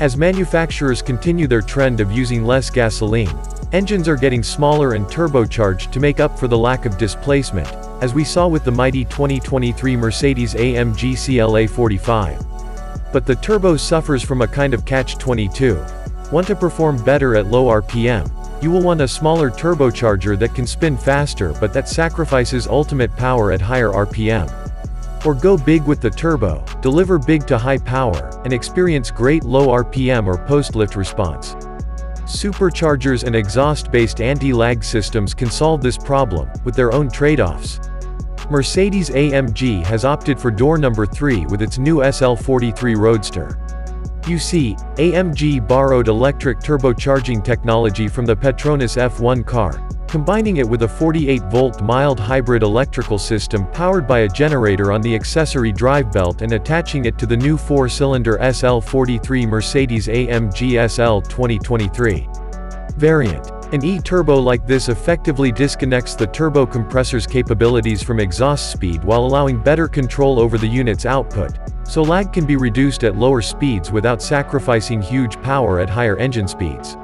As manufacturers continue their trend of using less gasoline, engines are getting smaller and turbocharged to make up for the lack of displacement, as we saw with the mighty 2023 Mercedes-AMG SL43. But the turbo suffers from a kind of catch-22. Want to perform better at low RPM? You will want a smaller turbocharger that can spin faster but that sacrifices ultimate power at higher RPM. Or go big with the turbo, deliver big to high power, and experience great low RPM or post-lift response. Superchargers and exhaust-based anti-lag systems can solve this problem, with their own trade-offs. Mercedes-AMG has opted for door number 3 with its new SL43 Roadster. You see, AMG borrowed electric turbocharging technology from the Petronas F1 car, combining it with a 48-volt mild hybrid electrical system powered by a generator on the accessory drive belt and attaching it to the new 4-cylinder SL43 Mercedes-AMG SL43 variant. An e-turbo like this effectively disconnects the turbo compressor's capabilities from exhaust speed while allowing better control over the unit's output, so lag can be reduced at lower speeds without sacrificing huge power at higher engine speeds.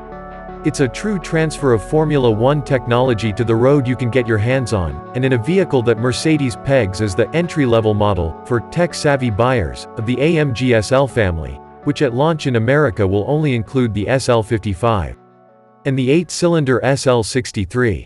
It's a true transfer of Formula One technology to the road you can get your hands on, and in a vehicle that Mercedes pegs as the entry-level model for tech-savvy buyers of the AMG SL family, which at launch in America will only include the SL55 and the 8-cylinder SL63.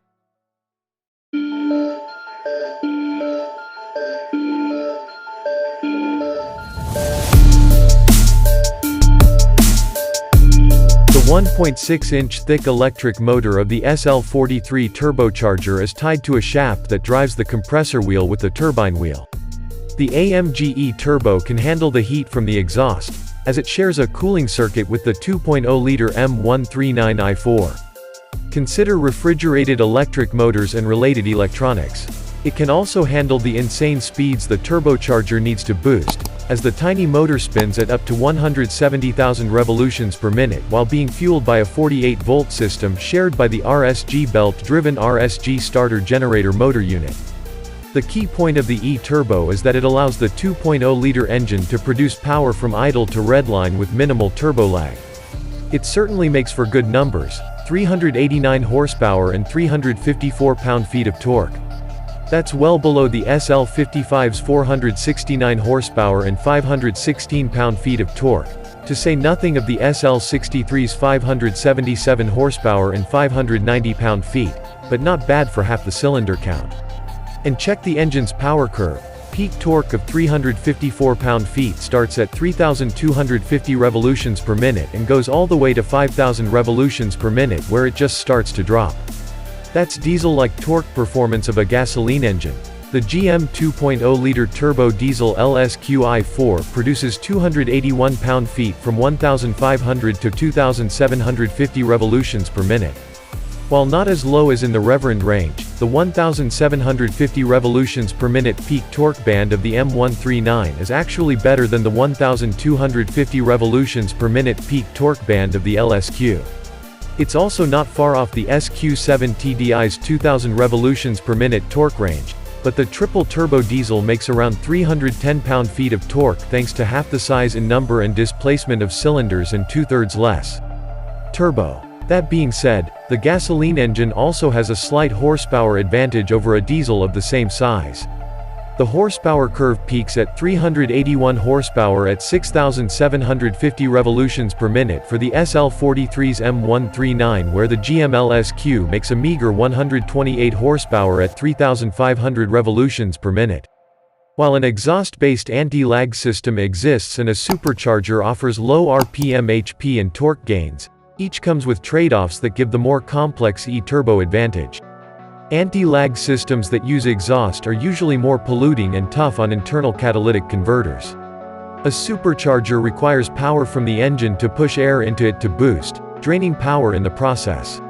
The 1.6-inch thick electric motor of the SL43 turbocharger is tied to a shaft that drives the compressor wheel with the turbine wheel. The AMG e-turbo can handle the heat from the exhaust, as it shares a cooling circuit with the 2.0-liter M139i4. Consider refrigerated electric motors and related electronics. It can also handle the insane speeds the turbocharger needs to boost, as the tiny motor spins at up to 170,000 revolutions per minute while being fueled by a 48-volt system shared by the RSG belt-driven RSG starter generator motor unit. The key point of the e-turbo is that it allows the 2.0-liter engine to produce power from idle to redline with minimal turbo lag. It certainly makes for good numbers: 389 horsepower and 354 pound-feet of torque. That's well below the SL55's 469 horsepower and 516 pound-feet of torque, to say nothing of the SL63's 577 horsepower and 590 pound-feet, but not bad for half the cylinder count. And check the engine's power curve. Peak torque of 354 pound-feet starts at 3,250 revolutions per minute and goes all the way to 5,000 revolutions per minute where it just starts to drop. That's diesel-like torque performance of a gasoline engine. The GM 2.0-liter turbo diesel LSQi4 produces 281 pound-feet from 1,500 to 2,750 revolutions per minute. While not as low as in the Reverend range, the 1,750 revolutions per minute peak torque band of the M139 is actually better than the 1,250 revolutions per minute peak torque band of the LSQ. It's also not far off the SQ7 TDI's 2,000 revolutions per minute torque range, but the triple turbo diesel makes around 310 pound-feet of torque thanks to half the size in number and displacement of cylinders and 2/3 less turbo. That being said, the gasoline engine also has a slight horsepower advantage over a diesel of the same size. The horsepower curve peaks at 381 horsepower at 6,750 revolutions per minute for the SL43's M139, where the GM LSQ makes a meager 128 horsepower at 3,500 revolutions per minute. While an exhaust-based anti-lag system exists and a supercharger offers low RPM HP and torque gains, each comes with trade-offs that give the more complex e-turbo advantage. Anti-lag systems that use exhaust are usually more polluting and tough on internal catalytic converters. A supercharger requires power from the engine to push air into it to boost, draining power in the process.